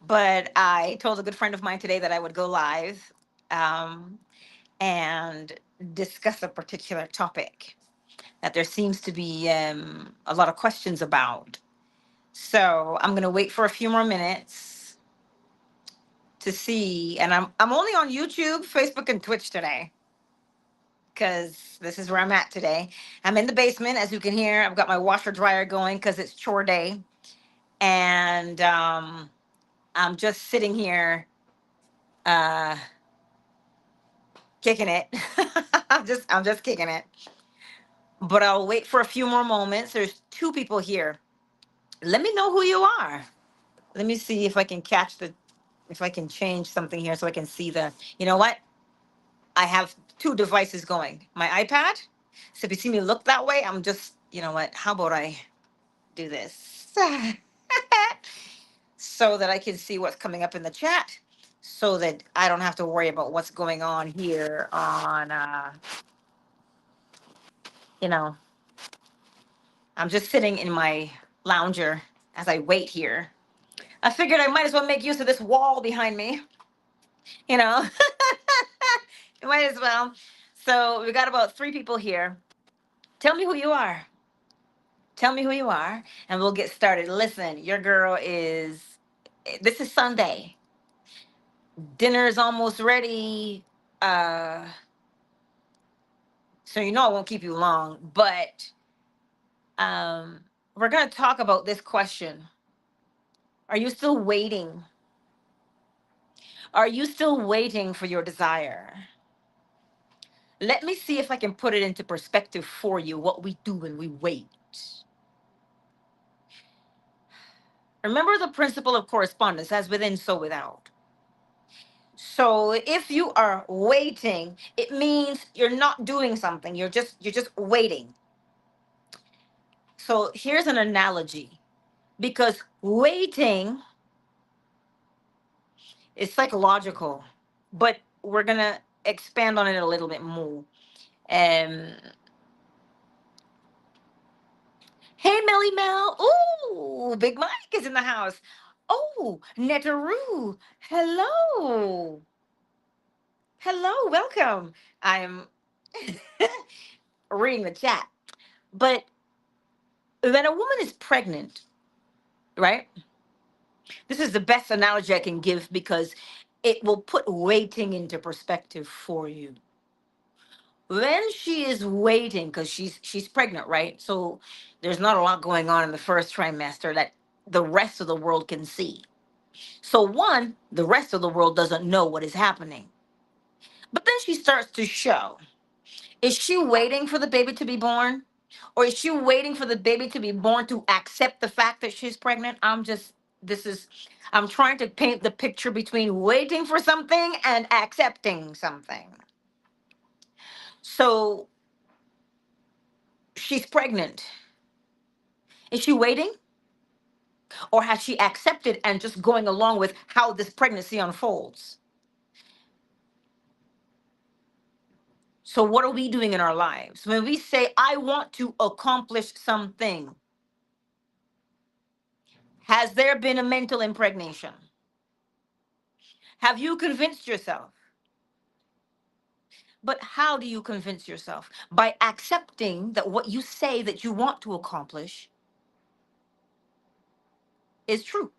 But I told a good friend of mine today that I would go live um, and discuss a particular topic that there seems to be a lot of questions about. So I'm going to wait for a few more minutes to see. And I'm only on YouTube, Facebook, and Twitch today because this is where I'm at today. I'm in the basement, as you can hear. I've got my washer dryer going because it's chore day, and I'm just sitting here uh, kicking it. I'm just kicking it. But I'll wait for a few more moments. There's two people here. Let me know who you are. Let me see if I can catch the if I can change something here so I can see the. You know what? I have two devices going. My iPad. So if you see me look that way, I'm just, you know what? How about I do this so that I can see what's coming up in the chat, so that I don't have to worry about what's going on here on you know, I'm just sitting in my lounger as I wait here. I figured I might as well make use of this wall behind me, you know. Might as well. So we got about three people here. Tell me who you are. Tell me who you are, and we'll get started. Listen, your girl is. This is Sunday. Dinner is almost ready. Uh, so you know I won't keep you long, but um, we're gonna talk about this question. Are you still waiting? Are you still waiting for your desire? Let me see if I can put it into perspective for you what we do when we wait. Remember the principle of correspondence, as within, so without. So if you are waiting, it means you're not doing something. You're just waiting. So here's an analogy, because waiting is psychological, but we're gonna expand on it a little bit more. Um, hey, Melly Mel. Ooh, Big Mike is in the house. Oh, Netaru. Hello. Hello, welcome. I'm reading the chat. But when a woman is pregnant, right? This is the best analogy I can give because it will put waiting into perspective for you. When she is waiting, because she's pregnant, right? So there's not a lot going on in the first trimester that the rest of the world can see. So one, the rest of the world doesn't know what is happening. But then she starts to show. Is she waiting for the baby to be born? Or is she waiting for the baby to be born to accept the fact that she's pregnant? This is, I'm trying to paint the picture between waiting for something and accepting something. So she's pregnant. Is she waiting? Or has she accepted and just going along with how this pregnancy unfolds? So, what are we doing in our lives? When we say, I want to accomplish something, has there been a mental impregnation? Have you convinced yourself? But how do you convince yourself? By accepting that what you say that you want to accomplish is true.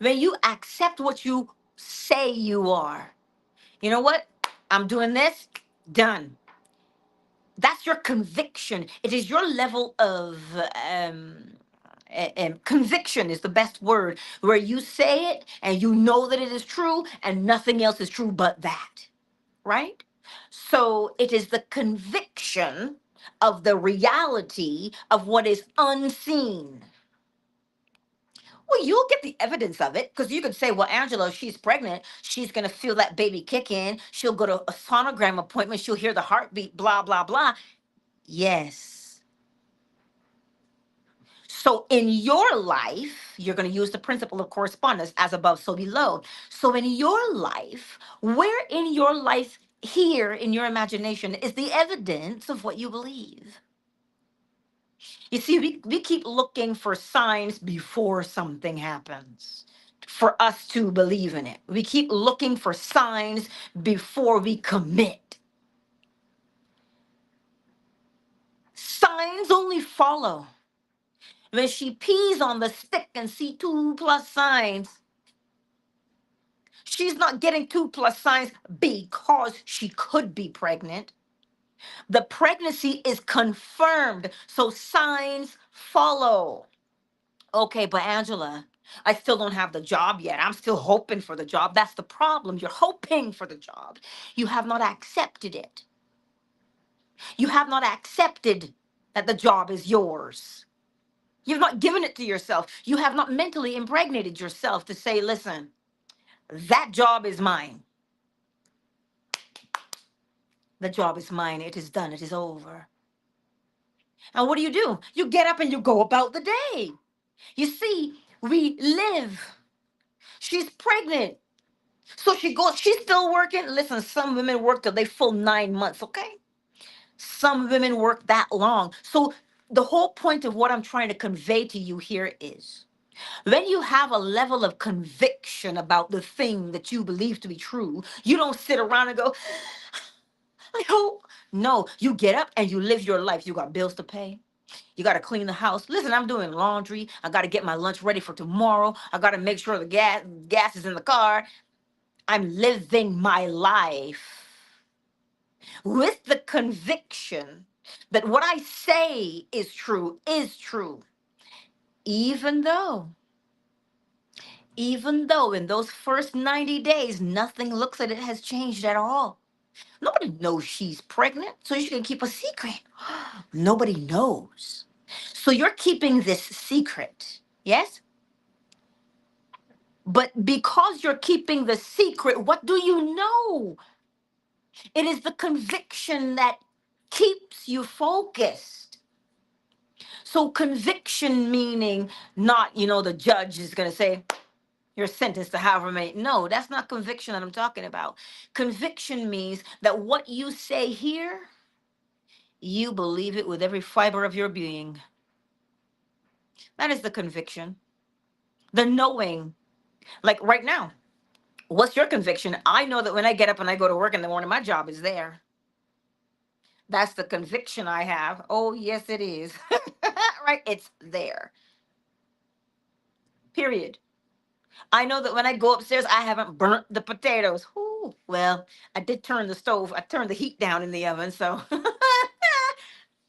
When you accept what you say you are, you know what? I'm doing this, done. That's your conviction. It is your level of conviction is the best word, where you say it and you know that it is true and nothing else is true but that, right? So it is the conviction of the reality of what is unseen. Well, you'll get the evidence of it because you could say, well, Angela, she's pregnant. She's going to feel that baby kick in. She'll go to a sonogram appointment. She'll hear the heartbeat, blah, blah, blah. Yes. So in your life, you're going to use the principle of correspondence, as above, so below. So in your life, where in your life here in your imagination is the evidence of what you believe? You see, we keep looking for signs before something happens for us to believe in it. We keep looking for signs before we commit. Signs only follow. When she pees on the stick and see two plus signs, she's not getting two plus signs because she could be pregnant. The pregnancy is confirmed, so signs follow. Okay, but Angela, I still don't have the job yet. I'm still hoping for the job. That's the problem. You're hoping for the job. You have not accepted it. You have not accepted that the job is yours. You've not given it to yourself. You have not mentally impregnated yourself to say, listen, that job is mine. The job is mine. It is done. It is over. And what do? You get up and you go about the day. You see, we live. She's pregnant. So she goes, she's still working. Listen, some women work till they full 9 months, okay? Some women work that long. So the whole point of what I'm trying to convey to you here is when you have a level of conviction about the thing that you believe to be true, you don't sit around and go, I hope. No, you get up and you live your life. You got bills to pay. You got to clean the house. Listen, I'm doing laundry. I got to get my lunch ready for tomorrow. I got to make sure the gas is in the car. I'm living my life with the conviction that what I say is true, even though, even though in those first 90 days, nothing looks like it has changed at all. Nobody knows she's pregnant, so she can keep a secret. Nobody knows. So you're keeping this secret, yes? But because you're keeping the secret, what do you know? It is the conviction that keeps you focused. So conviction meaning not, the judge is going to say, you're sentenced to however many. No, that's not conviction that I'm talking about. Conviction means that what you say here, you believe it with every fiber of your being. That is the conviction. The knowing. Like right now, what's your conviction? I know that when I get up and I go to work in the morning, my job is there. That's the conviction I have. Oh, yes, it is. Right? It's there. Period. I know that when I go upstairs, I haven't burnt the potatoes. Ooh, well, I did turn the stove. I turned the heat down in the oven, so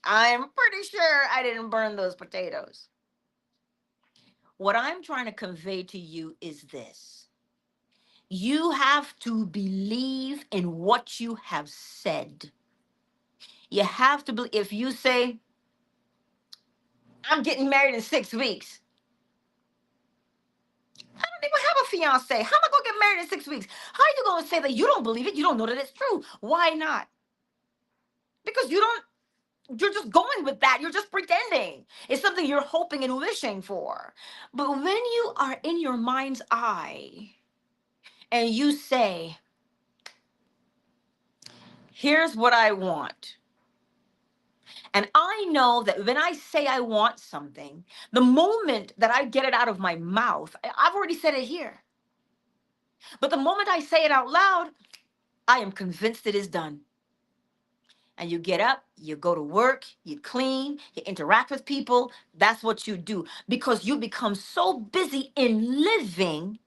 I'm pretty sure I didn't burn those potatoes. What I'm trying to convey to you is this. You have to believe in what you have said. You have to believe. If you say, I'm getting married in 6 weeks, I don't even have a fiance. How am I going to get married in 6 weeks? How are you going to say that you don't believe it? You don't know that it's true. Why not? Because you're just going with that. You're just pretending. It's something you're hoping and wishing for. But when you are in your mind's eye and you say, here's what I want. And I know that when I say I want something, the moment that I get it out of my mouth, I've already said it here. But the moment I say it out loud, I am convinced it is done. And you get up, you go to work, you clean, you interact with people. That's what you do because you become so busy in living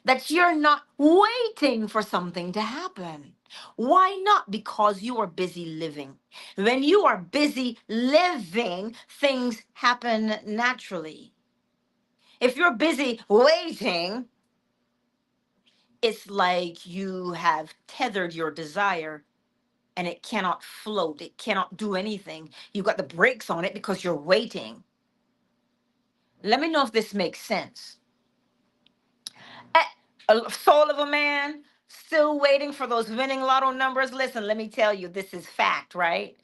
that you're not waiting for something to happen. Why not? Because you are busy living. When you are busy living, things happen naturally. If you're busy waiting, it's like you have tethered your desire and it cannot float. It cannot do anything. You got the brakes on it because you're waiting. Let me know if this makes sense. Eh, A soul of a man still waiting for those winning lotto numbers. Listen, let me tell you, this is fact, right?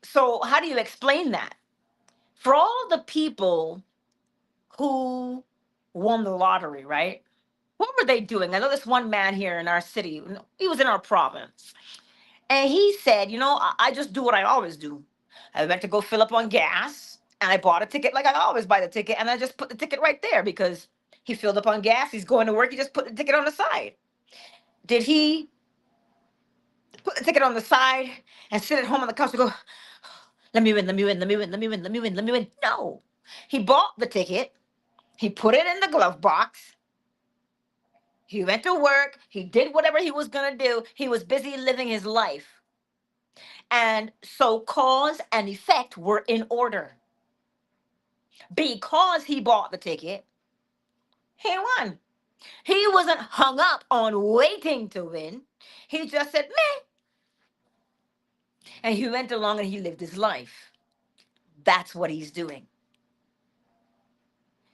So, how do you explain that? For all the people who won the lottery, right? What were they doing? I know this one man here in our city, he was in our province. And he said, I just do what I always do. I went to go fill up on gas, and I bought a ticket like I always buy the ticket, and I just put the ticket right there because he filled up on gas. He's going to work. He just put the ticket on the side. Did he put the ticket on the side and sit at home on the couch and go, let me win, let me win, let me win, let me win, let me win, let me win? No. He bought the ticket. He put it in the glove box. He went to work. He did whatever he was going to do. He was busy living his life. And so cause and effect were in order. Because he bought the ticket, he won. He wasn't hung up on waiting to win. He just said, meh. And he went along and he lived his life. That's what he's doing.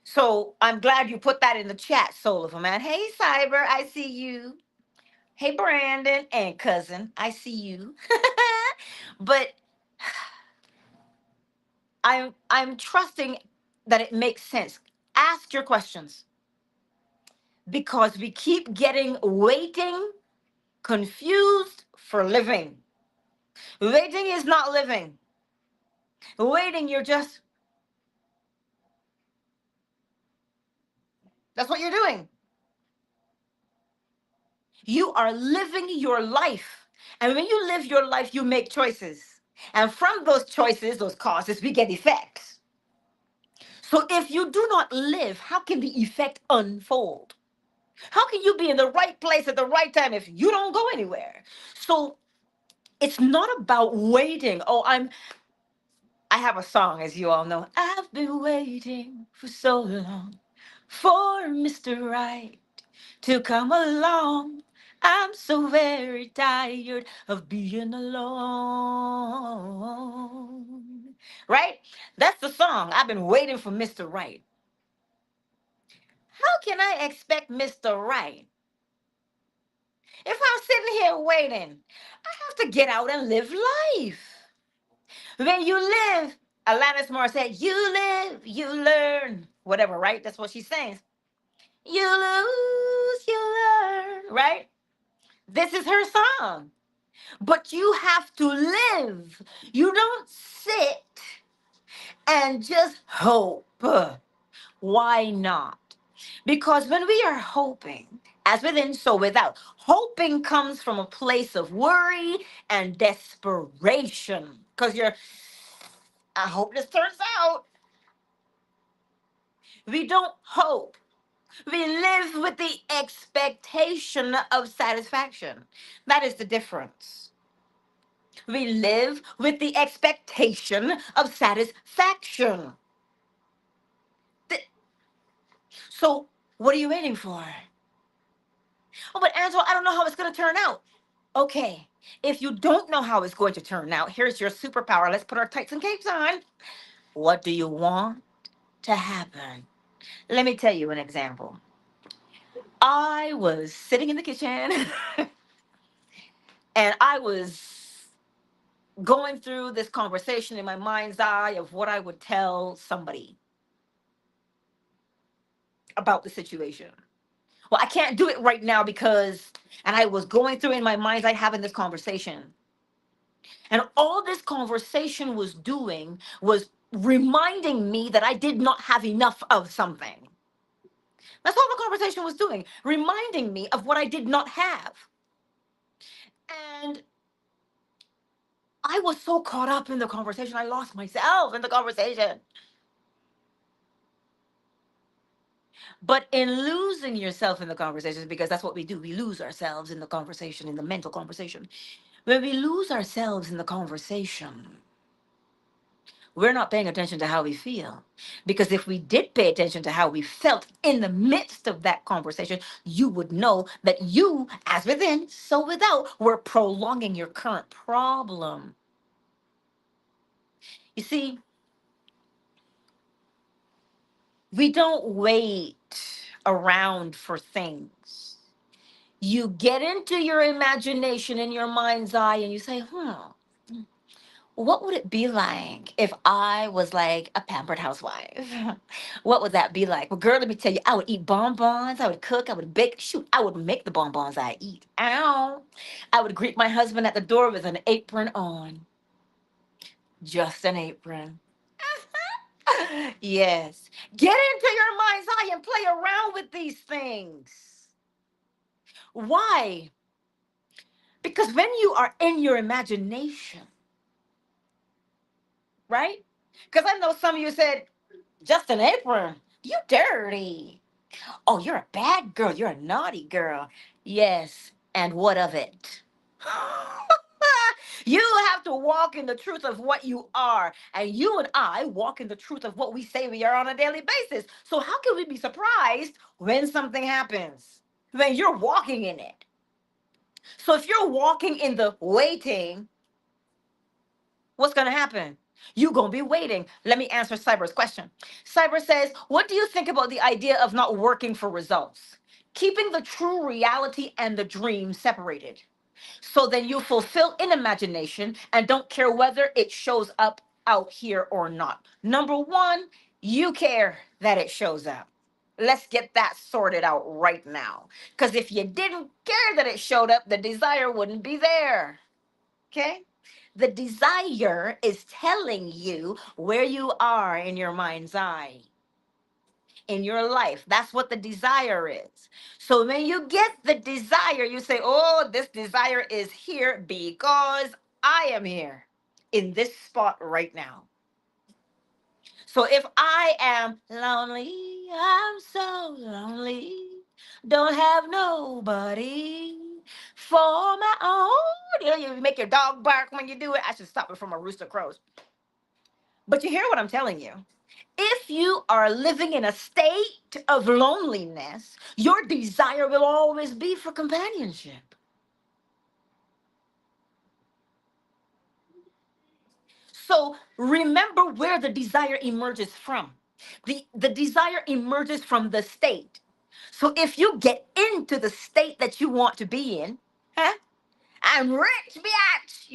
So I'm glad you put that in the chat, Soul of a Man. Hey, Cyber, I see you. Hey, Brandon and cousin, I see you. But I'm trusting that it makes sense. Ask your questions because we keep getting waiting confused for living. Waiting is not living. Waiting, that's what you're doing. You are living your life. And when you live your life, you make choices. And from those choices, those causes, we get effects. So if you do not live, how can the effect unfold? How can you be in the right place at the right time if you don't go anywhere? So it's not about waiting. I have a song, as you all know. I've been waiting for so long for Mr. Right to come along. I'm so very tired of being alone. Right? That's the song. I've been waiting for Mr. Right. How can I expect Mr. Right if I'm sitting here waiting? I have to get out and live life. When you live, Alanis Morissette, you live, you learn. Whatever, right? That's what she's saying. You lose, you learn, right? This is her song. But you have to live. You don't sit and just hope. Why not? Because when we are hoping, as within, so without, hoping comes from a place of worry and desperation. Because I hope this turns out. We don't hope. We live with the expectation of satisfaction. That is the difference. We live with the expectation of satisfaction. Th- So, what are you waiting for? Oh, but Angela, I don't know how it's going to turn out. Okay, if you don't know how it's going to turn out, here's your superpower. Let's put our tights and capes on. What do you want to happen? Let me tell you an example. I was sitting in the kitchen and I was going through this conversation in my mind's eye of what I would tell somebody about the situation. Well, I can't do it right now because, and I was going through in my mind's eye having this conversation. And all this conversation was doing was reminding me that I did not have enough of something. That's all the conversation was doing, reminding me of what I did not have. And I was so caught up in the conversation, I lost myself in the conversation. But in losing yourself in the conversation, because that's what we do, we lose ourselves in the conversation, in the mental conversation. When we lose ourselves in the conversation, we're not paying attention to how we feel. Because if we did pay attention to how we felt in the midst of that conversation, you would know that you, as within, so without, were prolonging your current problem. You see, we don't wait around for things. You get into your imagination in your mind's eye and you say, what would it be like if I was like a pampered housewife? What would that be like? Well, girl, let me tell you, I would eat bonbons, I would cook, I would bake. Shoot, I would make the bonbons I eat. Ow. I would greet my husband at the door with an apron on. Just an apron. Yes. Get into your mind's eye and play around with these things. Why? Because when you are in your imagination, right? Because I know some of you said, just an apron. You dirty. Oh, you're a bad girl. You're a naughty girl. Yes. And what of it? You have to walk in the truth of what you are. And you and I walk in the truth of what we say we are on a daily basis. So, how can we be surprised when something happens? When you're walking in it. So, if you're walking in the waiting, what's going to happen? You're going to be waiting. Let me answer Cyber's question. Cyber says, what do you think about the idea of not working for results? Keeping the true reality and the dream separated. So then you fulfill in imagination and don't care whether it shows up out here or not. Number one, you care that it shows up. Let's get that sorted out right now. Because if you didn't care that it showed up, the desire wouldn't be there. Okay? The desire is telling you where you are in your mind's eye, in your life. That's what the desire is. So when you get the desire, you say, oh, this desire is here because I am here in this spot right now. So if I am lonely, I'm so lonely, don't have nobody for my own. You make your dog bark when you do it. I should stop it from a rooster crows. But you hear what I'm telling you? If you are living in a state of loneliness, your desire will always be for companionship. So remember where the desire emerges from. The desire emerges from the state. So if you get into the state that you want to be in, huh? I'm rich, bitch,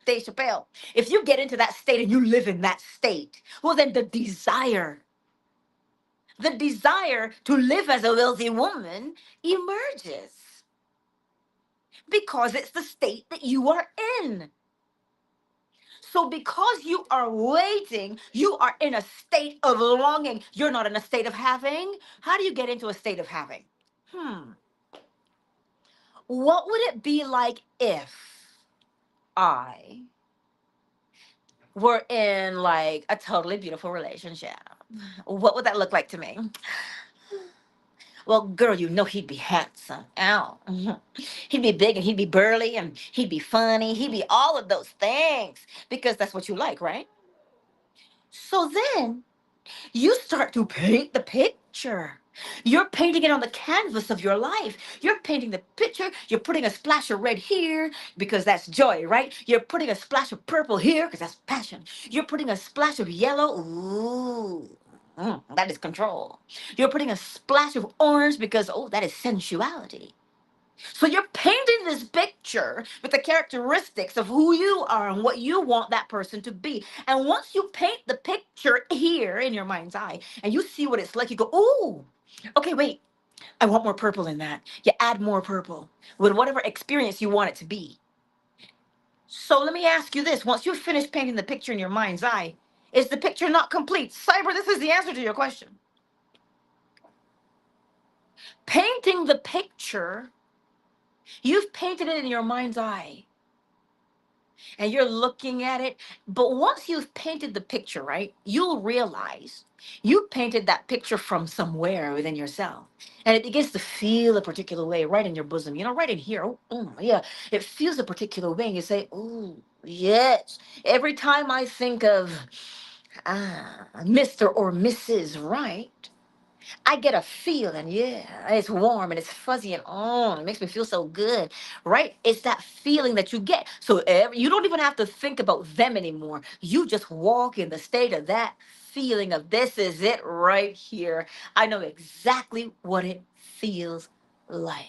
Dave Chappelle. If you get into that state and you live in that state, well, then the desire to live as a wealthy woman emerges because it's the state that you are in. So, because you are waiting, you are in a state of longing. You're not in a state of having. How do you get into a state of having? Hmm. What would it be like if I were in like a totally beautiful relationship? What would that look like to me? Well, girl, he'd be handsome. Ow. He'd be big and he'd be burly and he'd be funny. He'd be all of those things because that's what you like, right? So then you start to paint the picture. You're painting it on the canvas of your life. You're painting the picture. You're putting a splash of red here because that's joy, right? You're putting a splash of purple here because that's passion. You're putting a splash of yellow. Ooh. That is control. You're putting a splash of orange because, oh, that is sensuality. So you're painting this picture with the characteristics of who you are and what you want that person to be. And once you paint the picture here in your mind's eye and you see what it's like, you go, oh, okay, wait, I want more purple in that. You add more purple with whatever experience you want it to be. So let me ask you this. Once you've finished painting the picture in your mind's eye, is the picture not complete? Cyber, this is the answer to your question. Painting the picture, you've painted it in your mind's eye and you're looking at it. But once you've painted the picture, right, you'll realize you painted that picture from somewhere within yourself. And it begins to feel a particular way right in your bosom, right in here. Oh, yeah. It feels a particular way. And you say, oh, yes. Every time I think of Mr. or Mrs. Right, I get a feeling, yeah, it's warm and it's fuzzy and it makes me feel so good, right? It's that feeling that you get. So you don't even have to think about them anymore. You just walk in the state of that feeling of this is it right here. I know exactly what it feels like.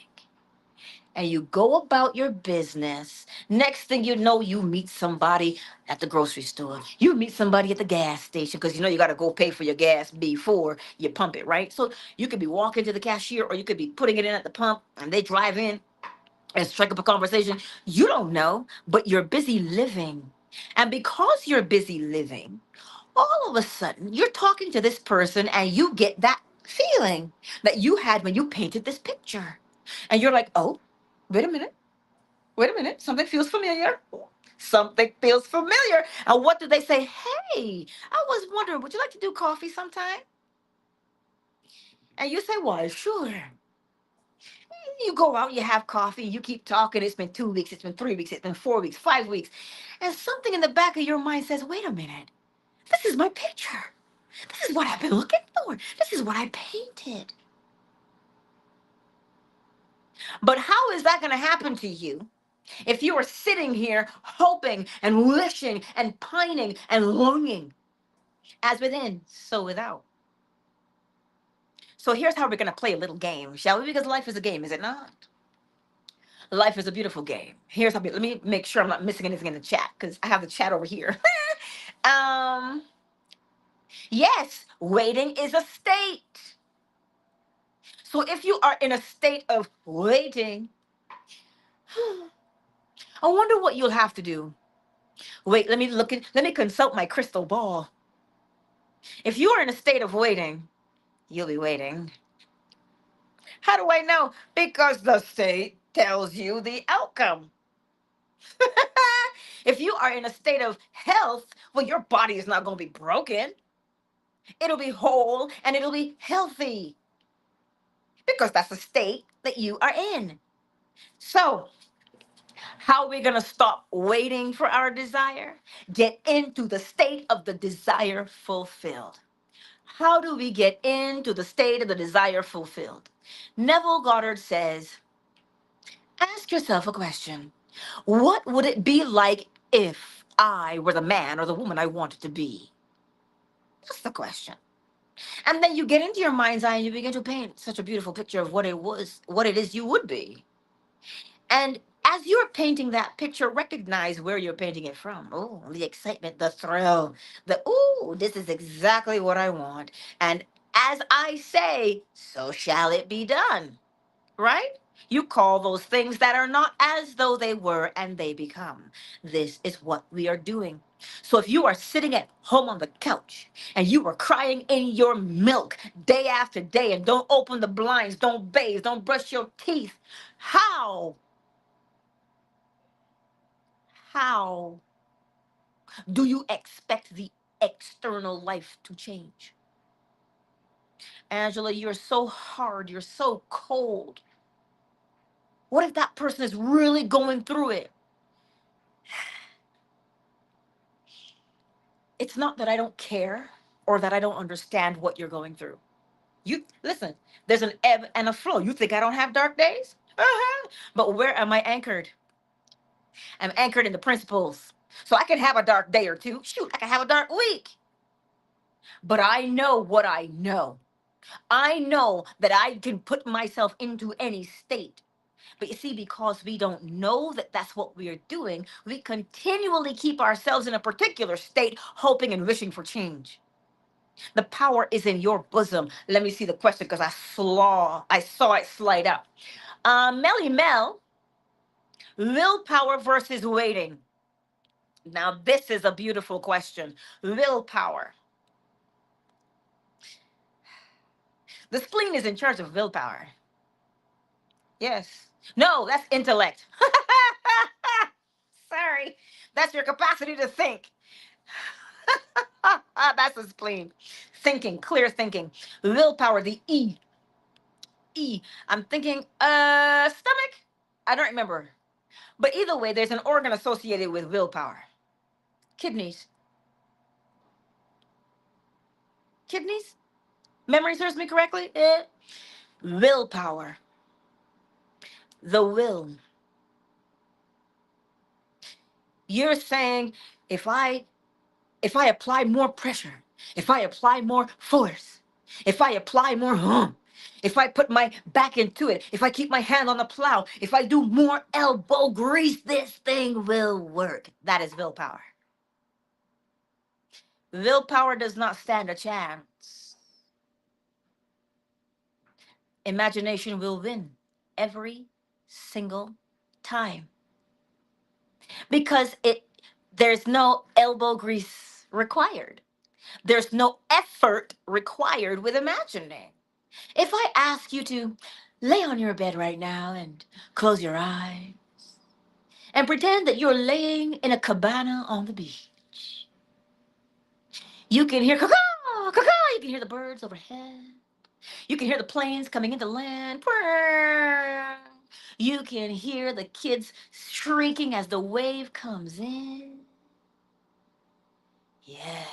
And you go about your business. Next thing you know, you meet somebody at the grocery store. You meet somebody at the gas station because you got to go pay for your gas before you pump it, right? So you could be walking to the cashier or you could be putting it in at the pump and they drive in and strike up a conversation. You don't know, but you're busy living. And because you're busy living, all of a sudden you're talking to this person and you get that feeling that you had when you painted this picture. And you're like, oh, wait a minute, wait a minute, something feels familiar. Something feels familiar. And what do they say? Hey, I was wondering, would you like to do coffee sometime? And you say, why, sure. You go out, you have coffee, you keep talking. It's been 2 weeks, it's been 3 weeks, it's been 4 weeks, 5 weeks. And something in the back of your mind says, wait a minute, this is my picture. This is what I've been looking for. This is what I painted. But how is that going to happen to you if you are sitting here hoping and wishing and pining and longing, as within, so without? So here's how we're going to play a little game, shall we? Because life is a game, is it not? Life is a beautiful game. Here's how let me make sure I'm not missing anything in the chat because I have the chat over here. um, yes, waiting is a state. So if you are in a state of waiting, I wonder what you'll have to do. Wait, let me consult my crystal ball. If you are in a state of waiting, you'll be waiting. How do I know? Because the state tells you the outcome. If you are in a state of health, well, your body is not going to be broken. It'll be whole and it'll be healthy because that's the state that you are in. So, how are we going to stop waiting for our desire? Get into the state of the desire fulfilled. How do we get into the state of the desire fulfilled? Neville Goddard says, ask yourself a question. What would it be like if I were the man or the woman I wanted to be? That's the question. And then you get into your mind's eye and you begin to paint such a beautiful picture of what it is you would be. And as you're painting that picture, recognize where you're painting it from. Oh, the excitement, the thrill, this is exactly what I want. And as I say, so shall it be done, right? You call those things that are not as though they were, and they become. This is what we are doing. So if you are sitting at home on the couch and you are crying in your milk day after day and don't open the blinds, don't bathe, don't brush your teeth, how how do you expect the external life to change? Angela, you're so hard, you're so cold. What if that person is really going through it? It's not that I don't care or that I don't understand what you're going through. You listen, there's an ebb and a flow. You think I don't have dark days? Uh-huh. But where am I anchored? I'm anchored in the principles. So I can have a dark day or two. Shoot, I can have a dark week. But I know what I know. I know that I can put myself into any state. But you see, because we don't know that that's what we are doing, we continually keep ourselves in a particular state, hoping and wishing for change. The power is in your bosom. Let me see the question because I saw it slide up. Melly Mel, willpower versus waiting. Now, this is a beautiful question. Willpower. The spleen is in charge of willpower. Yes. No, that's intellect. Sorry. That's your capacity to think. That's a spleen. Thinking, clear thinking. Willpower, the E. E. I'm thinking, stomach? I don't remember. But either way, there's an organ associated with willpower. Kidneys. Kidneys? Memory serves me correctly? Willpower. The will. You're saying if I apply more pressure, if I apply more force, if I apply more if I put my back into it, if I keep my hand on the plow, if I do more elbow grease, this thing will work. That is willpower. Willpower does not stand a chance. Imagination will win every single time because There's no elbow grease required. There's no effort required with imagining. If I ask you to lay on your bed right now and close your eyes and pretend that you're laying in a cabana on the beach, you can hear caw, caw, you can hear the birds overhead. You can hear the planes coming into land. Purr. You can hear the kids shrieking as the wave comes in. Yeah.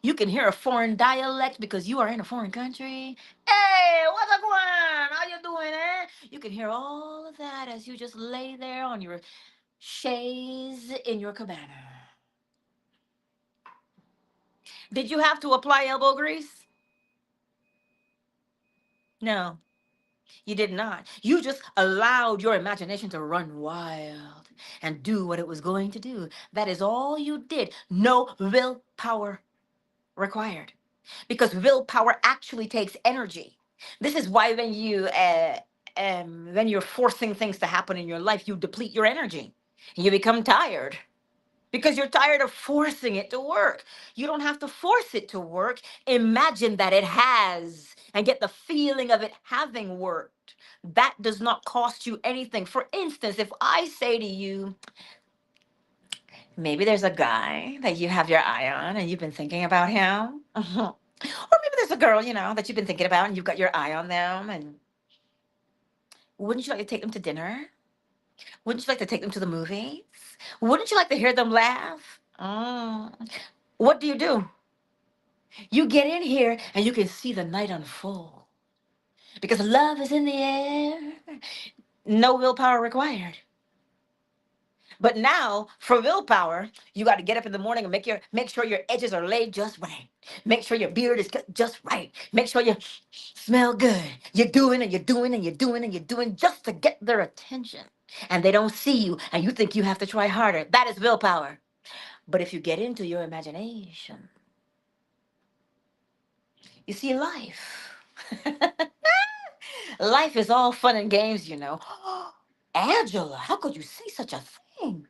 You can hear a foreign dialect because you are in a foreign country. Hey, what's up, going? How you doing, eh? You can hear all of that as you just lay there on your chaise in your cabana. Did you have to apply elbow grease? No, you did not. You just allowed your imagination to run wild and do what it was going to do. That is all you did. No willpower required. Because willpower actually takes energy. This is why when you're forcing things to happen in your life, you deplete your energy. You become tired because you're tired of forcing it to work. You don't have to force it to work. Imagine that it has and get the feeling of it having worked. That does not cost you anything. For instance, if I say to you, maybe there's a guy that you have your eye on and you've been thinking about him. Or maybe there's a girl, that you've been thinking about and you've got your eye on them. And wouldn't you like to take them to dinner? Wouldn't you like to take them to the movies? Wouldn't you like to hear them laugh? What do? You get in here and you can see the night unfold because love is in the air. No willpower required. But now, for willpower, you got to get up in the morning and make sure your edges are laid just right. Make sure your beard is cut just right. Make sure you smell good. You're doing and you're doing and you're doing and you're doing just to get their attention. And they don't see you and you think you have to try harder. That is willpower. But if you get into your imagination, you see life. Life is all fun and games. Angela, how could you say such a thing?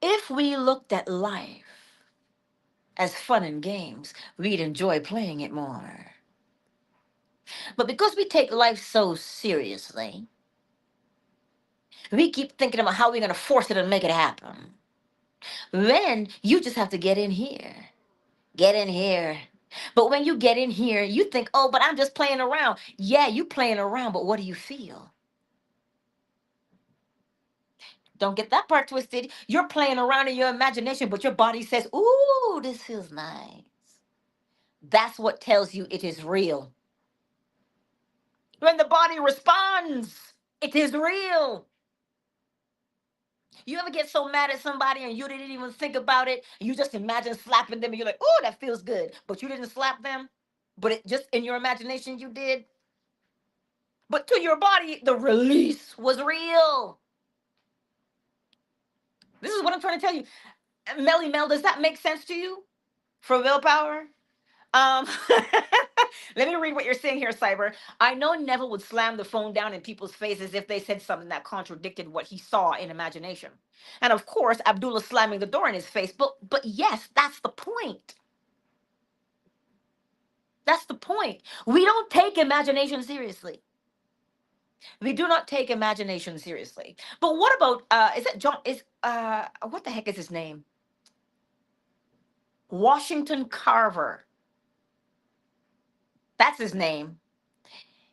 If we looked at life as fun and games, we'd enjoy playing it more. But because we take life so seriously, we keep thinking about how we're going to force it and make it happen. Then you just have to get in here. Get in here. But when you get in here, you think, oh, but I'm just playing around. Yeah, you playing around, but what do you feel? Don't get that part twisted. You're playing around in your imagination, but your body says, ooh, this feels nice. That's what tells you it is real. When the body responds, it is real. You ever get so mad at somebody and you didn't even think about it? You just imagine slapping them and you're like, oh, that feels good. But you didn't slap them. But it just in your imagination you did. But to your body, the release was real. This is what I'm trying to tell you. Melly Mel, does that make sense to you? For willpower? Um, Let me read what you're saying here, Cyber. I know Neville would slam the phone down in people's faces if they said something that contradicted what he saw in imagination. And of course, Abdullah slamming the door in his face. But yes, that's the point. That's the point. We don't take imagination seriously. We do not take imagination seriously. But what about is it John is what the heck is his name? Washington Carver. That's his name.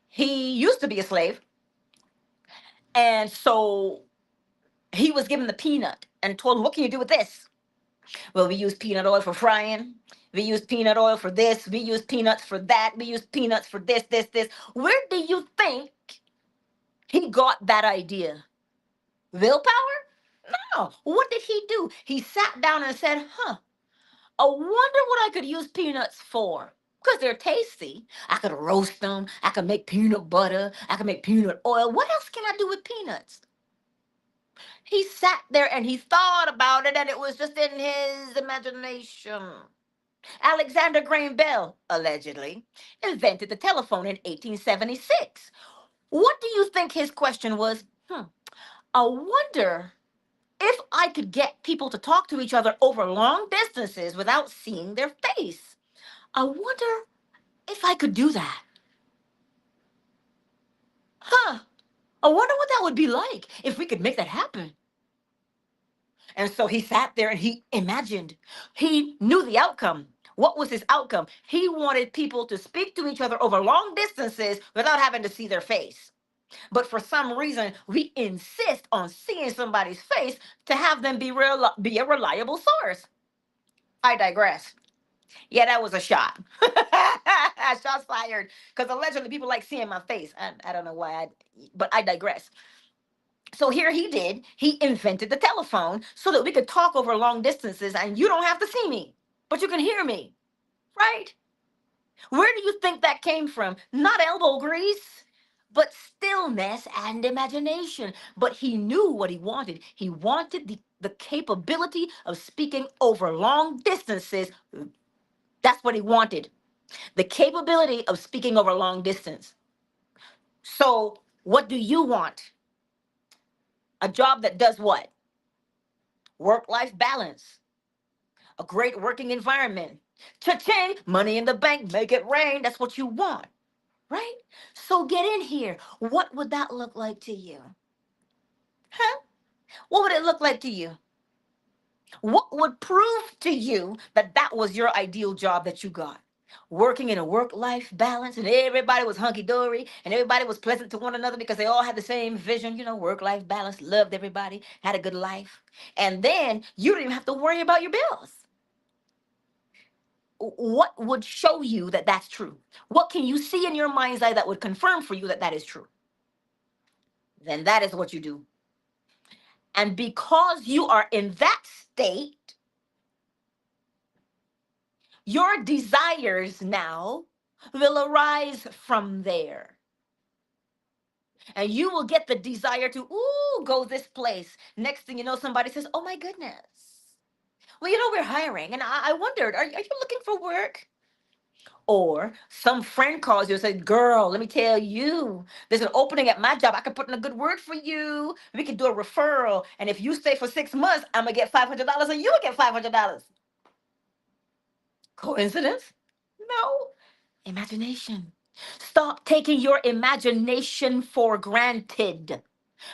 He used to be a slave. And so he was given the peanut and told, what can you do with this? Well, we use peanut oil for frying. We use peanut oil for this. We use peanuts for that. We use peanuts for this, this, this. Where do you think he got that idea? Willpower? No. What did he do? He sat down and said, I wonder what I could use peanuts for. Because they're tasty. I could roast them. I could make peanut butter. I could make peanut oil. What else can I do with peanuts? He sat there and he thought about it, and it was just in his imagination. Alexander Graham Bell, allegedly, invented the telephone in 1876. What do you think his question was? I wonder if I could get people to talk to each other over long distances without seeing their face. I wonder if I could do that. Huh. I wonder what that would be like if we could make that happen. And so he sat there and he imagined. He knew the outcome. What was his outcome? He wanted people to speak to each other over long distances without having to see their face. But for some reason, we insist on seeing somebody's face to have them be a reliable source. I digress. Yeah, that was a shot. Shots fired. Because allegedly people like seeing my face. I don't know why, but I digress. So here he did. He invented the telephone so that we could talk over long distances and you don't have to see me, but you can hear me, right? Where do you think that came from? Not elbow grease, but stillness and imagination. But he knew what he wanted. He wanted the capability of speaking over long distances. That's what he wanted. The capability of speaking over long distance. So, what do you want? A job that does what? Work life balance, a great working environment. Cha-ching, money in the bank, make it rain. That's what you want, right? So get in here. What would that look like to you? Huh? What would it look like to you? What would prove to you that that was your ideal job that you got? Working in a work-life balance, and everybody was hunky-dory, and everybody was pleasant to one another because they all had the same vision, work-life balance, loved everybody, had a good life. And then you didn't even have to worry about your bills. What would show you that that's true? What can you see in your mind's eye that would confirm for you that that is true? Then that is what you do. And because you are in that state, your desires now will arise from there. And you will get the desire to, go this place. Next thing you know, somebody says, oh my goodness. Well, we're hiring. And I wondered, are you looking for work? Or some friend calls you and says, girl, let me tell you, there's an opening at my job. I can put in a good word for you. We can do a referral. And if you stay for 6 months, I'm going to get $500 and you will get $500. Coincidence? No. Imagination. Stop taking your imagination for granted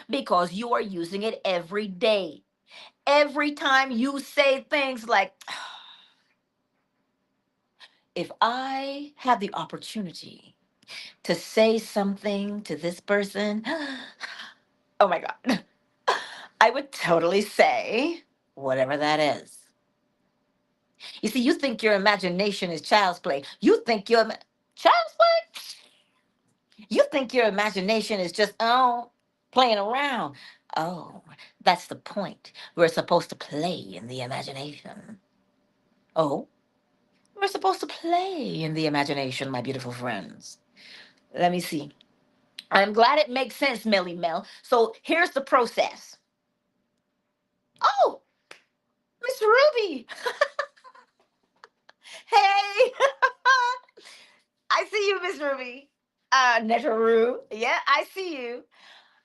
because you are using it every day. Every time you say things like, if I had the opportunity to say something to this person, oh my God, I would totally say whatever that is. You see, you think your imagination is child's play. You think child's play? You think your imagination is just, playing around. Oh, that's the point. We're supposed to play in the imagination. Oh, we're supposed to play in the imagination, my beautiful friends. Let me see. I'm glad it makes sense, Melly Mel. So here's the process. Oh, Miss Ruby. Hey, I see you, Miss Ruby. Netaru. Yeah, I see you.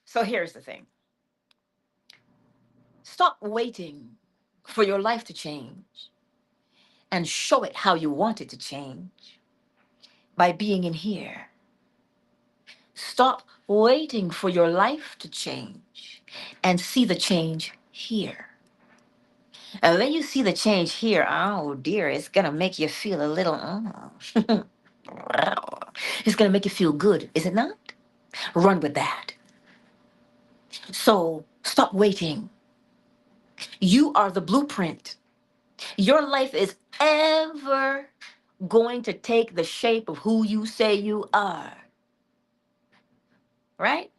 So here's the thing. Stop waiting for your life to change and show it how you want it to change by being in here. Stop waiting for your life to change and see the change here. And when you see the change here, oh dear, it's gonna make you feel a little, it's gonna make you feel good, is it not? Run with that. So stop waiting. You are the blueprint. Your life is ever going to take the shape of who you say you are. Right?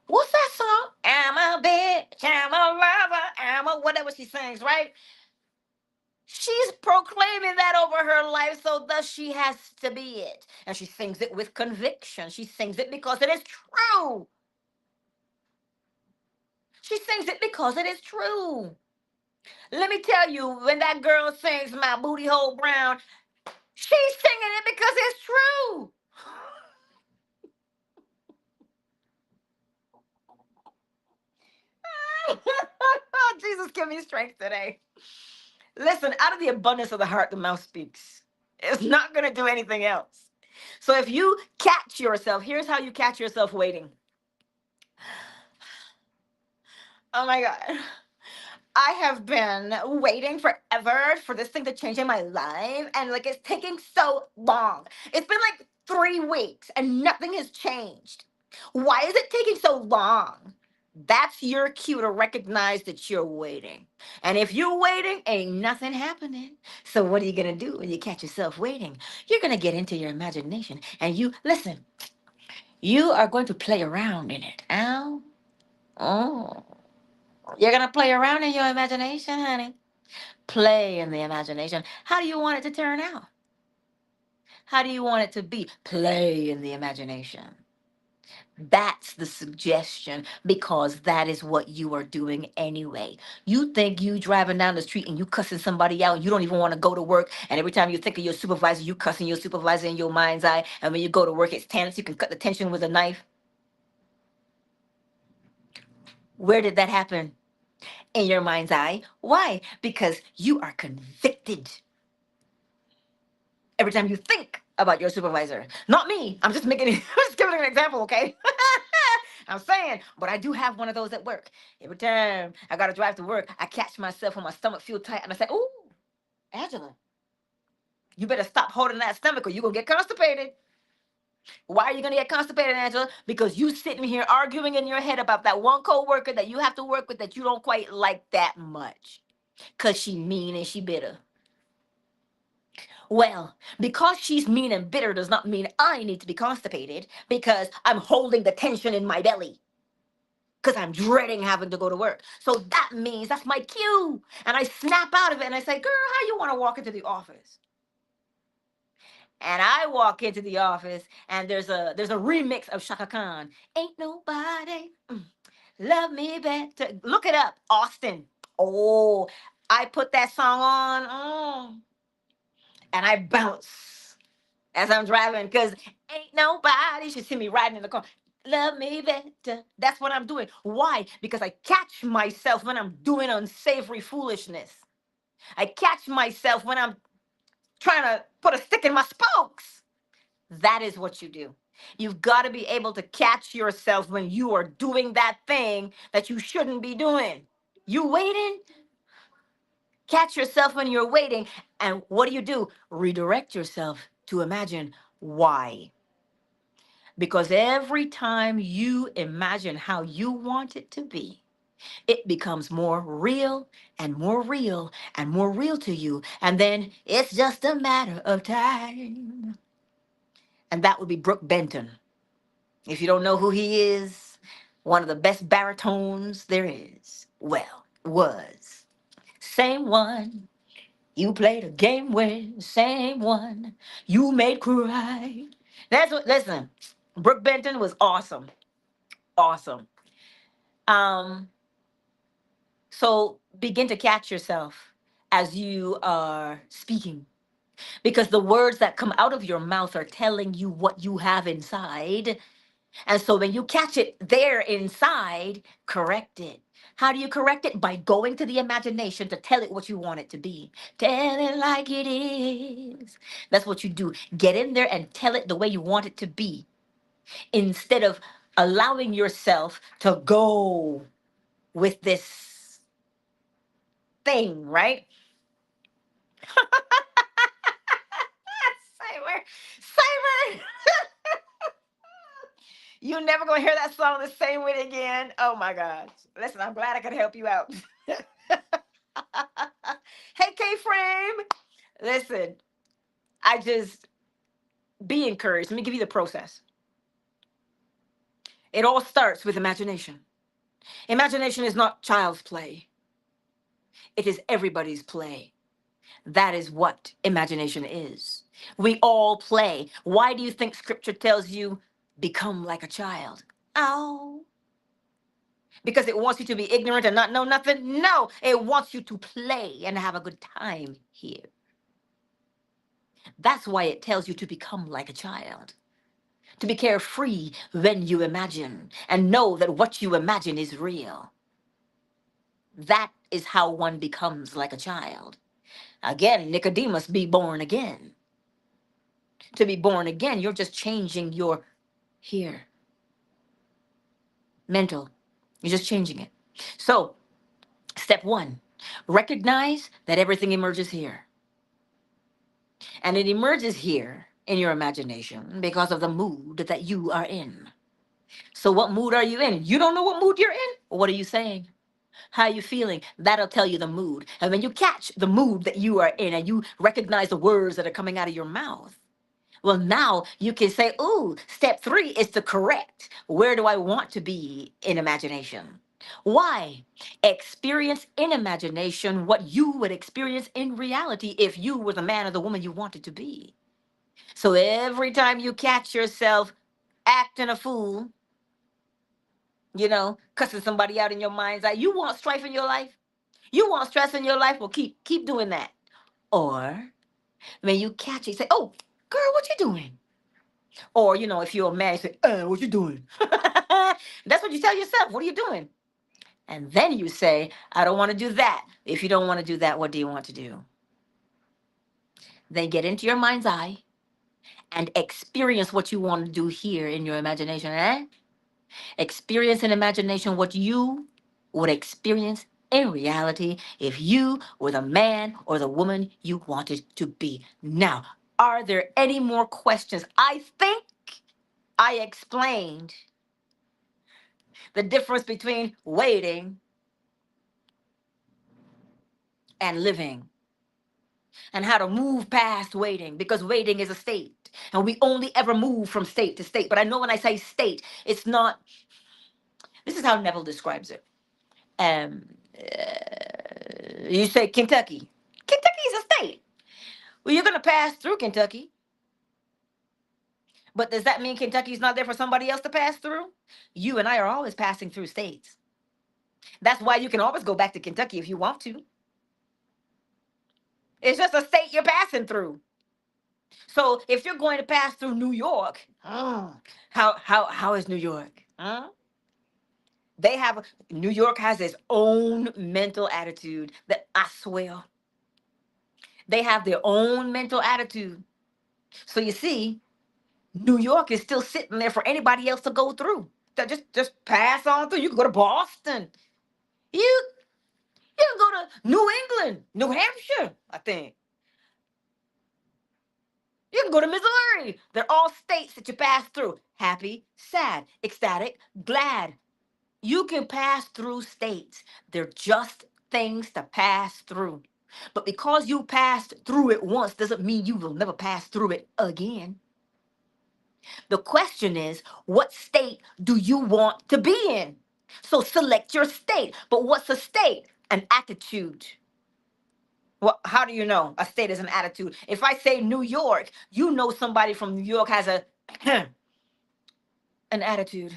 What's that song? I'm a bitch, I'm a lover, I'm a whatever she sings, right? She's proclaiming that over her life, so thus she has to be it. And she sings it with conviction. She sings it because it is true. She sings it because it is true. Let me tell you, when that girl sings My Booty Hole Brown, she's singing it because it's true. Jesus Jesus, give me strength today. Listen, out of the abundance of the heart, the mouth speaks. It's not going to do anything else. So if you catch yourself, here's how you catch yourself waiting. Oh my God. I have been waiting forever for this thing to change in my life, and like it's taking so long. It's been like 3 weeks and nothing has changed. Why is it taking so long? That's your cue to recognize that you're waiting. And if you're waiting, ain't nothing happening. So, what are you gonna do when you catch yourself waiting? You're gonna get into your imagination and you listen, you are going to play around in it. Ow. Oh. You're gonna play around in your imagination, honey. Play in the imagination. How do you want it to turn out? How do you want it to be? Play in the imagination. That's the suggestion because that is what you are doing anyway. You think you driving down the street and you cussing somebody out and you don't even want to go to work. And every time you think of your supervisor, you cussing your supervisor in your mind's eye. And when you go to work, it's tense. You can cut the tension with a knife. Where did that happen? In your mind's eye. Why? Because you are convicted every time you think about your supervisor. Not me. I'm just making I'm just giving an example, okay? I'm saying, but I do have one of those at work. Every time I gotta drive to work, I catch myself when my stomach feels tight and I say, "Ooh, Angela, you better stop holding that stomach or you're gonna get constipated." Why are you gonna get constipated, Angela? Because you sitting here arguing in your head about that one co-worker that you have to work with that you don't quite like that much. Cause she mean and she bitter. Well, because she's mean and bitter does not mean I need to be constipated because I'm holding the tension in my belly because I'm dreading having to go to work. So that means that's my cue. And I snap out of it and I say, girl, how you want to walk into the office? And I walk into the office and there's a remix of Shaka Khan. Ain't nobody love me better. Look it up, Austin. Oh, I put that song on and I bounce as I'm driving because ain't nobody should see me riding in the car. Love me better. That's what I'm doing. Why? Because I catch myself when I'm doing unsavory foolishness. I catch myself when I'm trying to put a stick in my spokes. That is what you do. You've got to be able to catch yourself when you are doing that thing that you shouldn't be doing. You waiting? Catch yourself when you're waiting. And what do? Redirect yourself to imagine why. Because every time you imagine how you want it to be, it becomes more real and more real and more real to you. And then it's just a matter of time. And that would be Brooke Benton. If you don't know who he is, one of the best baritones there is. Well, was. Same one you played a game with, same one you made cry. That's what, listen, Brooke Benton was awesome. Awesome. Um, so begin to catch yourself as you are speaking because the words that come out of your mouth are telling you what you have inside. And so when you catch it there inside, correct it. How do you correct it? By going to the imagination to tell it what you want it to be. Tell it like it is. That's what you do. Get in there and tell it the way you want it to be instead of allowing yourself to go with this thing, right? Cyber, cyber. You're never gonna hear that song the same way again. Oh my gosh. Listen, I'm glad I could help you out. Hey, K Frame. Listen, I just be encouraged. Let me give you the process. It all starts with imagination. Imagination is not child's play, it is everybody's play. That is what imagination is. We all play. Why do you think scripture tells you become like a child? Oh, because it wants you to be ignorant and not know nothing? No, it wants you to play and have a good time here. That's why it tells you to become like a child, to be carefree when you imagine and know that what you imagine is real. That is how one becomes like a child. Again, Nicodemus, be born again. To be born again, you're just changing your here, mental. You're just changing it. So, step one, recognize that everything emerges here. And it emerges here in your imagination because of the mood that you are in. So, what mood are you in? You don't know what mood you're in? What are you saying? How are you feeling? That'll tell you the mood. And when you catch the mood that you are in and you recognize the words that are coming out of your mouth, well, now you can say, ooh, step three is to correct. Where do I want to be in imagination? Why? Experience in imagination what you would experience in reality if you were the man or the woman you wanted to be. So every time you catch yourself acting a fool, cussing somebody out in your mind's eye, you want strife in your life? You want stress in your life? Well, keep doing that. Or when you catch it, say, oh, girl, what you doing? Or, if you're a man, you say, what you doing? That's what you tell yourself. What are you doing? And then you say, I don't want to do that. If you don't want to do that, what do you want to do? Then get into your mind's eye and experience what you want to do here in your imagination. Experience in imagination what you would experience in reality if you were the man or the woman you wanted to be. Now, are there any more questions? I think I explained the difference between waiting and living, and how to move past waiting, because waiting is a state and we only ever move from state to state. But I know when I say state, it's not, this is how Neville describes it. Um, you say Kentucky. Kentucky is a state. Well, you're going to pass through Kentucky. But does that mean Kentucky's not there for somebody else to pass through? You and I are always passing through states. That's why you can always go back to Kentucky if you want to. It's just a state you're passing through. So if you're going to pass through New York, how is New York? They have New York has its own mental attitude that I swear. They have their own mental attitude. So you see, New York is still sitting there for anybody else to go through. Just pass on through. You can go to Boston. You you can go to New England, New Hampshire, I think. You can go to Missouri. They're all states that you pass through. Happy, sad, ecstatic, glad. You can pass through states. They're just things to pass through. But because you passed through it once doesn't mean you will never pass through it again. The question is, what state do you want to be in? So select your state. But what's a state? An attitude. Well, how do you know a state is an attitude? If I say New York, you know somebody from New York has a an attitude.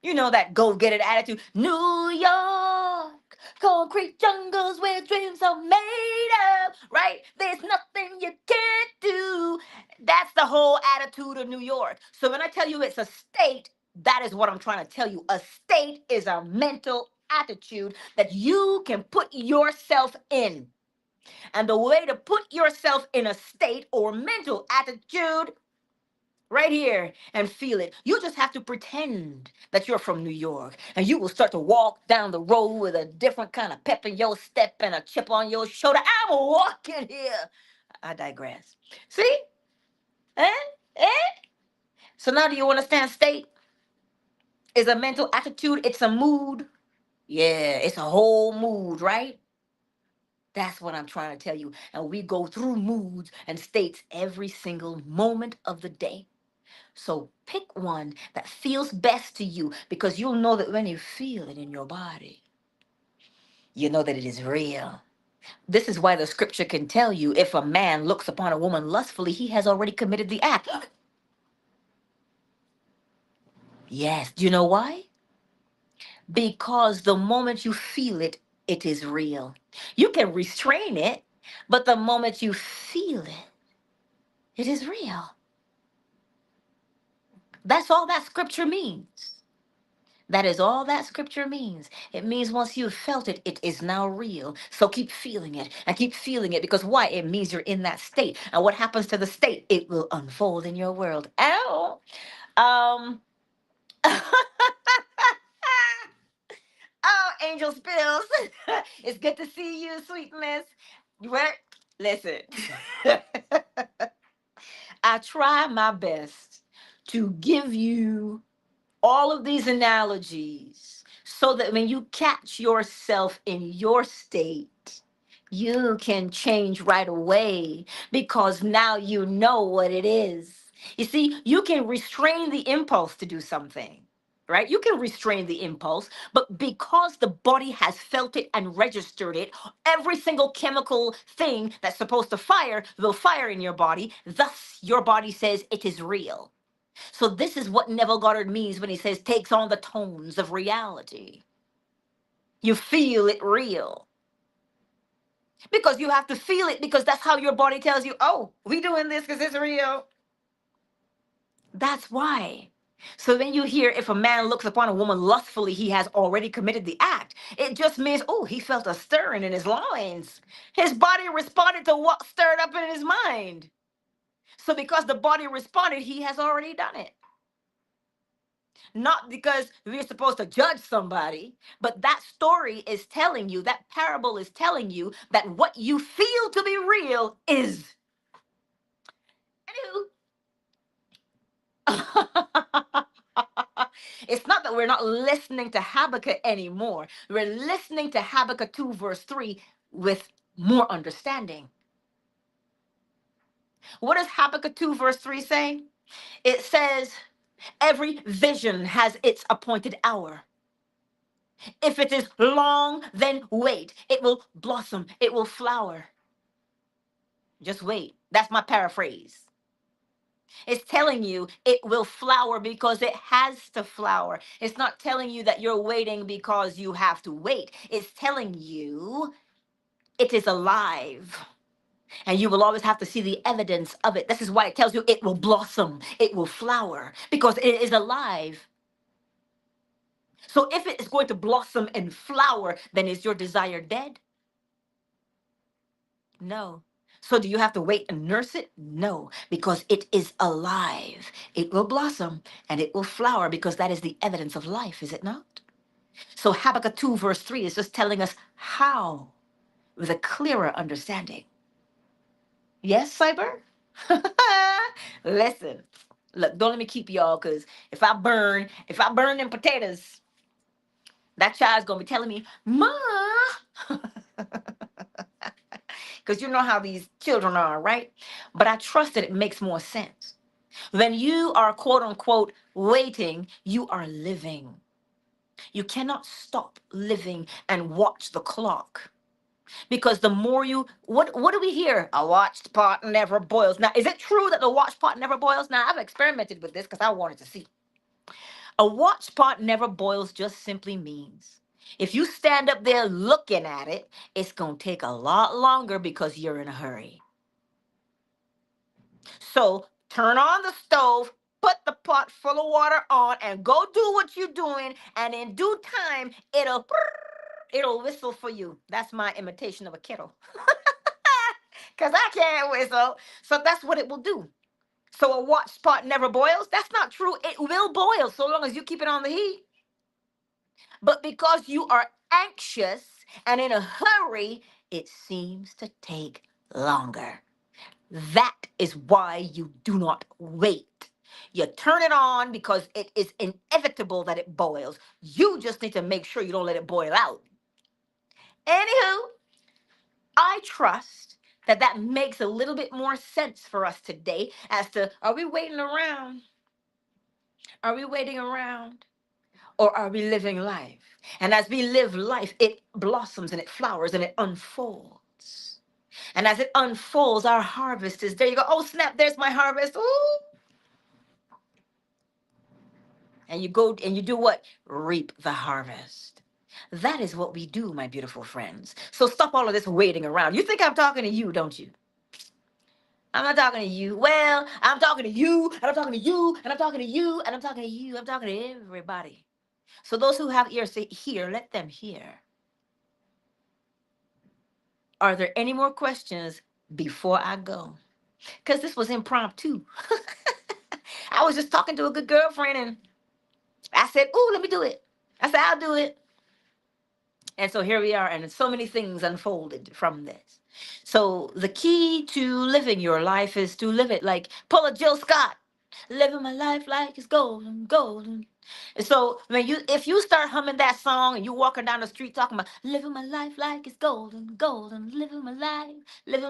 You know that go-get-it attitude. New York, concrete jungles where dreams are made of, right? There's nothing you can't do. That's the whole attitude of New York. So when I tell you it's a state, that is what I'm trying to tell you. A state is a mental attitude that you can put yourself in. And the way to put yourself in a state or mental attitude right here and feel it. You just have to pretend that you're from New York and you will start to walk down the road with a different kind of pep in your step and a chip on your shoulder. I'm walking here. I digress. See? Eh? Eh? So now do you understand state is a mental attitude? It's a mood. Yeah, it's a whole mood, right? That's what I'm trying to tell you. And we go through moods and states every single moment of the day. So pick one that feels best to you because you'll know that when you feel it in your body, you know that it is real. This is why the scripture can tell you if a man looks upon a woman lustfully, he has already committed the act. Yes. Do you know why? Because the moment you feel it, it is real. You can restrain it, but the moment you feel it, it is real. That's all that scripture means. That is all that scripture means. It means once you've felt it, it is now real. So keep feeling it and keep feeling it, because why? It means you're in that state. And what happens to the state? It will unfold in your world. Ow. Um Oh, Angel Spills. It's good to see you, sweetness. What? Listen. I try my best to give you all of these analogies so that when you catch yourself in your state, you can change right away, because now you know what it is. You see, you can restrain the impulse to do something, right? You can restrain the impulse, but because the body has felt it and registered it, every single chemical thing that's supposed to fire will fire in your body. Thus, your body says it is real. So this is what Neville Goddard means when he says takes on the tones of reality. You feel it real. Because you have to feel it, because that's how your body tells you, oh, we doing this because it's real. That's why. So when you hear if a man looks upon a woman lustfully, he has already committed the act. It just means, oh, he felt a stirring in his loins. His body responded to what stirred up in his mind. So because the body responded, he has already done it. Not because we're supposed to judge somebody, but that story is telling you, that parable is telling you that what you feel to be real is. Anywho. It's not that we're not listening to Habakkuk anymore. We're listening to Habakkuk 2, verse 3 with more understanding. What does Habakkuk 2, verse 3 say? It says, every vision has its appointed hour. If it is long, then wait. It will blossom. It will flower. Just wait. That's my paraphrase. It's telling you it will flower because it has to flower. It's not telling you that you're waiting because you have to wait. It's telling you it is alive. And you will always have to see the evidence of it. This is why it tells you it will blossom. It will flower because it is alive. So if it is going to blossom and flower, then is your desire dead? No. So do you have to wait and nurse it? No, because it is alive. It will blossom and it will flower because that is the evidence of life, is it not? So Habakkuk 2 verse 3 is just telling us how, with a clearer understanding. Yes, Cyber? Listen, look, don't let me keep y'all, because if I burn them potatoes, that child's gonna be telling me, Ma. Because you know how these children are, right? But I trust that it makes more sense. When you are quote unquote waiting, you are living. You cannot stop living and watch the clock. Because the more you, what do we hear? A watched pot never boils. Now, is it true that the watched pot never boils? Now, I've experimented with this because I wanted to see. A watched pot never boils just simply means if you stand up there looking at it, it's going to take a lot longer because you're in a hurry. So turn on the stove, put the pot full of water on, and go do what you're doing. And in due time, it'll whistle for you. That's my imitation of a kettle. Because I can't whistle. So that's what it will do. So a watched pot never boils? That's not true. It will boil so long as you keep it on the heat. But because you are anxious and in a hurry, it seems to take longer. That is why you do not wait. You turn it on because it is inevitable that it boils. You just need to make sure you don't let it boil out. Anywho, I trust that that makes a little bit more sense for us today as to, are we waiting around? Are we waiting around? Or are we living life? And as we live life, it blossoms and it flowers and it unfolds. And as it unfolds, our harvest is there. You go, oh snap, there's my harvest. Ooh. And you go and you do what? Reap the harvest. That is what we do, my beautiful friends. So stop all of this waiting around. You think I'm talking to you, don't you? I'm not talking to you. Well, I'm talking to you, and I'm talking to you, and I'm talking to you, and I'm talking to you. I'm talking to everybody. So those who have ears to hear, let them hear. Are there any more questions before I go? Because this was impromptu. I was just talking to a good girlfriend and I said, "Ooh, let me do it." I said, "I'll do it." And so here we are, and so many things unfolded from this. So the key to living your life is to live it like Paula Jill Scott, living my life like it's golden, golden. And so when you, if you start humming that song and you walking down the street talking about living my life like it's golden, golden, living my life like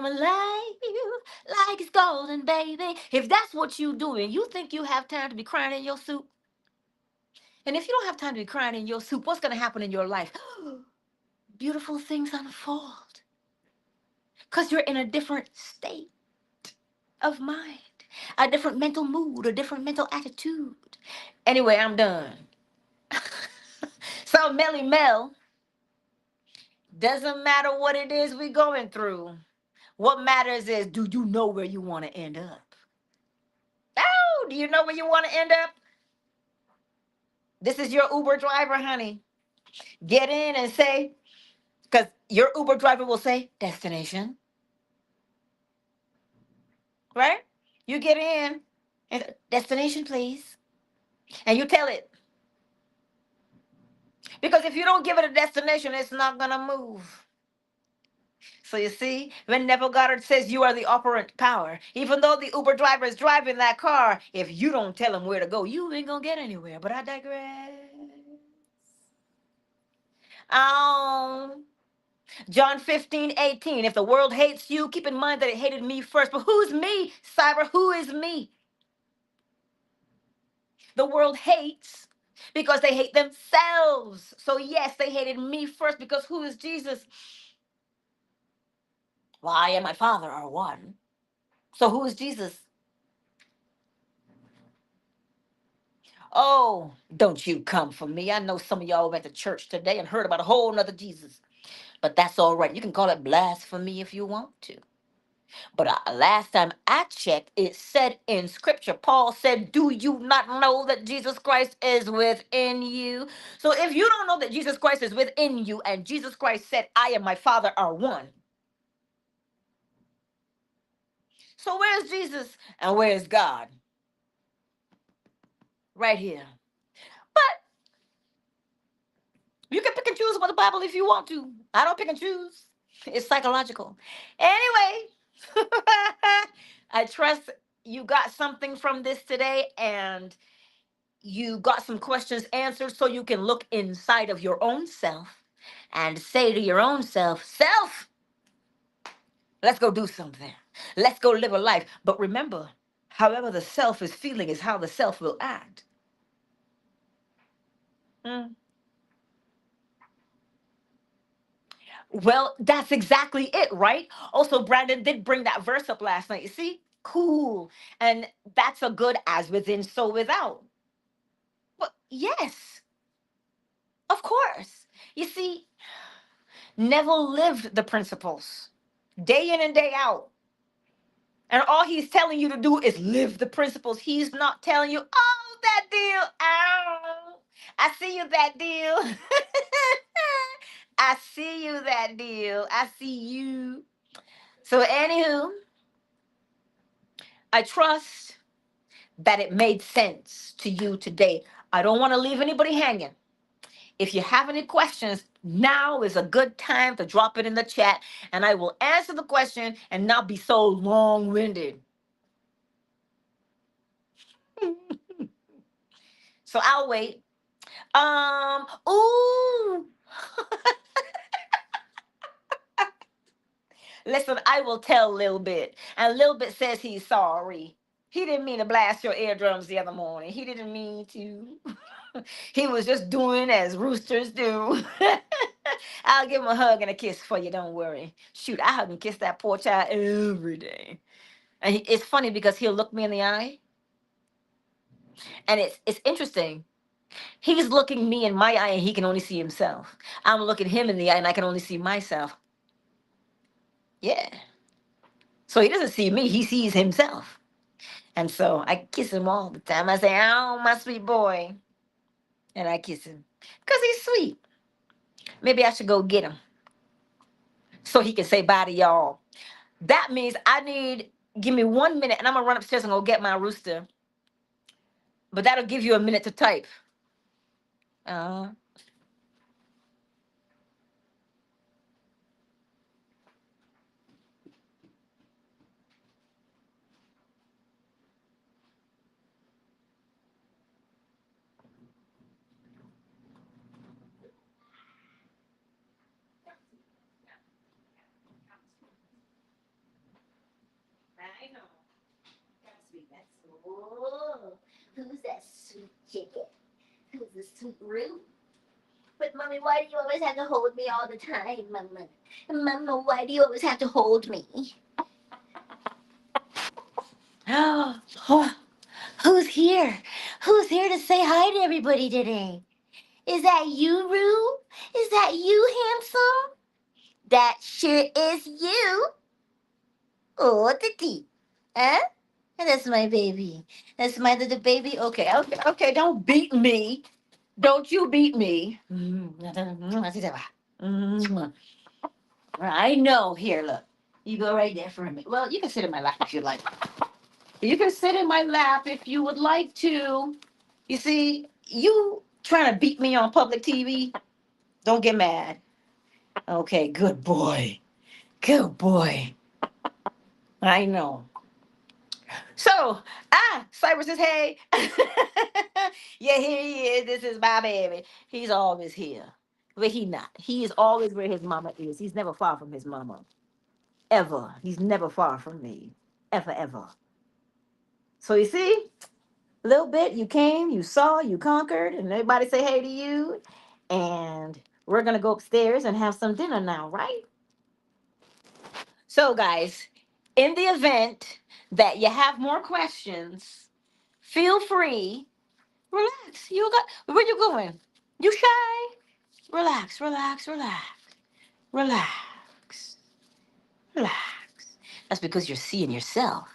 it's golden, baby. If that's what you doing, you think you have time to be crying in your soup? And if you don't have time to be crying in your soup, what's going to happen in your life? Beautiful things unfold because you're in a different state of mind, a different mental mood, a different mental attitude. Anyway, I'm done. So, Melly Mel, doesn't matter what it is we're going through. What matters is, do you know where you want to end up? Oh, do you know where you want to end up? This is your Uber driver, honey. Get in and say, because your Uber driver will say, destination, right? You get in and destination, please. And you tell it. Because if you don't give it a destination, it's not going to move. So you see, when Neville Goddard says you are the operant power, even though the Uber driver is driving that car, if you don't tell him where to go, you ain't going to get anywhere. But I digress. Um, John 15:18. If the world hates you, keep in mind that it hated me first. But who's me, Cyber? Who is me? The world hates because they hate themselves. So yes, they hated me first because who is Jesus? Well, I and my Father are one. So who is Jesus? Oh, don't you come for me. I know some of y'all went to church today and heard about a whole nother Jesus. But that's all right. You can call it blasphemy if you want to. But last time I checked, it said in scripture, Paul said, do you not know that Jesus Christ is within you? So if you don't know that Jesus Christ is within you and Jesus Christ said, I and my Father are one. So where's Jesus and where's God? Right here. But you can pick and choose about the Bible if you want to. I don't pick and choose. It's psychological. Anyway, I trust you got something from this today and you got some questions answered so you can look inside of your own self and say to your own self, self, let's go do something. Let's go live a life. But remember, however the self is feeling is how the self will act. Mm. Well, that's exactly it, right? Also, Brandon did bring that verse up last night. You see? Cool. And that's a good as within, so without. But yes, of course. You see, Neville lived the principles day in and day out. And all he's telling you to do is live the principles. He's not telling you, oh, that deal. Oh, I see you, that deal. I see you, that deal. I see you. So, anywho, I trust that it made sense to you today. I don't want to leave anybody hanging. If you have any questions, now is a good time to drop it in the chat and I will answer the question and not be so long winded. So I'll wait. Ooh. Listen, I will tell Lil Bit. And Lil Bit says he's sorry. He didn't mean to blast your eardrums the other morning. He didn't mean to. He was just doing as roosters do. I'll give him a hug and a kiss for you. Don't worry. Shoot, I hug and kiss that poor child every day. And it's funny because he'll look me in the eye, and it's interesting. He's looking me in my eye, and he can only see himself. I'm looking him in the eye, and I can only see myself. Yeah. So he doesn't see me; he sees himself. And so I kiss him all the time. I say, "Oh, my sweet boy," and I kiss him. Because he's sweet. Maybe I should go get him so he can say bye to y'all. That means give me 1 minute and I'm going to run upstairs and go get my rooster. But that'll give you a minute to type. Uh, I know. Oh, who's that sweet chicken? Who's the sweet Roo? But mommy, why do you always have to hold me all the time, mama? Mama, why do you always have to hold me? Oh, who's here? Who's here to say hi to everybody today? Is that you, Roo? Is that you, handsome? That sure is you. Oh, Titi. Huh? That's my baby. That's my little baby. Okay, okay, okay. Don't beat me. Don't you beat me. I know. Here, look. You go right there for a minute. Well, you can sit in my lap if you like. You can sit in my lap if you would like to. You see, you trying to beat me on public TV? Don't get mad. Okay, good boy. Good boy. I know. So, Cyber says, hey. Yeah, here he is. This is my baby. He's always here. But he not. He is always where his mama is. He's never far from his mama. Ever. He's never far from me. Ever, ever. So you see, a little bit, you came, you saw, you conquered, and everybody say hey to you. And we're gonna go upstairs and have some dinner now, right? So, guys, in the event that you have more questions, feel free. Relax. You got where you going? You shy? Relax, relax, relax, relax, relax. That's because you're seeing yourself.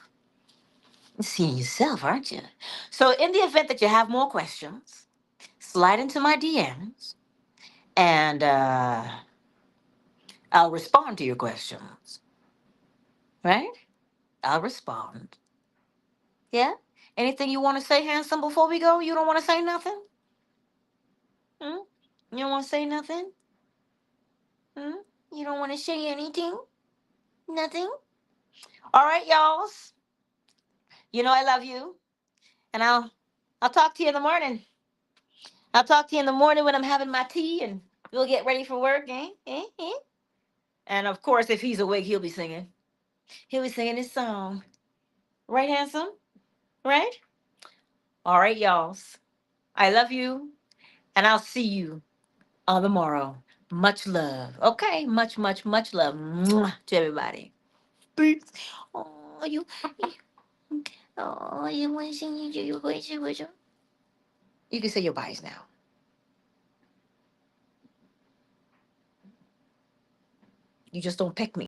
You're seeing yourself, aren't you? So, in the event that you have more questions, slide into my DMs and I'll respond to your questions. Right? I'll respond. Yeah? Anything you want to say, handsome, before we go? You don't want to say nothing? Hmm? You don't want to say nothing? Hmm? You don't want to say anything? Nothing? All right, y'all. You know I love you. And I'll talk to you in the morning. I'll talk to you in the morning when I'm having my tea and we'll get ready for work, eh? Eh? Eh? And of course, if he's awake, he'll be singing. He'll be singing his song. Right, handsome? Right? All right, y'all. I love you. And I'll see you on the morrow. Much love. Okay, much, much, much love. Mwah, to everybody. Peace. Oh, you want to sing you You can say your byes now. You just don't peck me.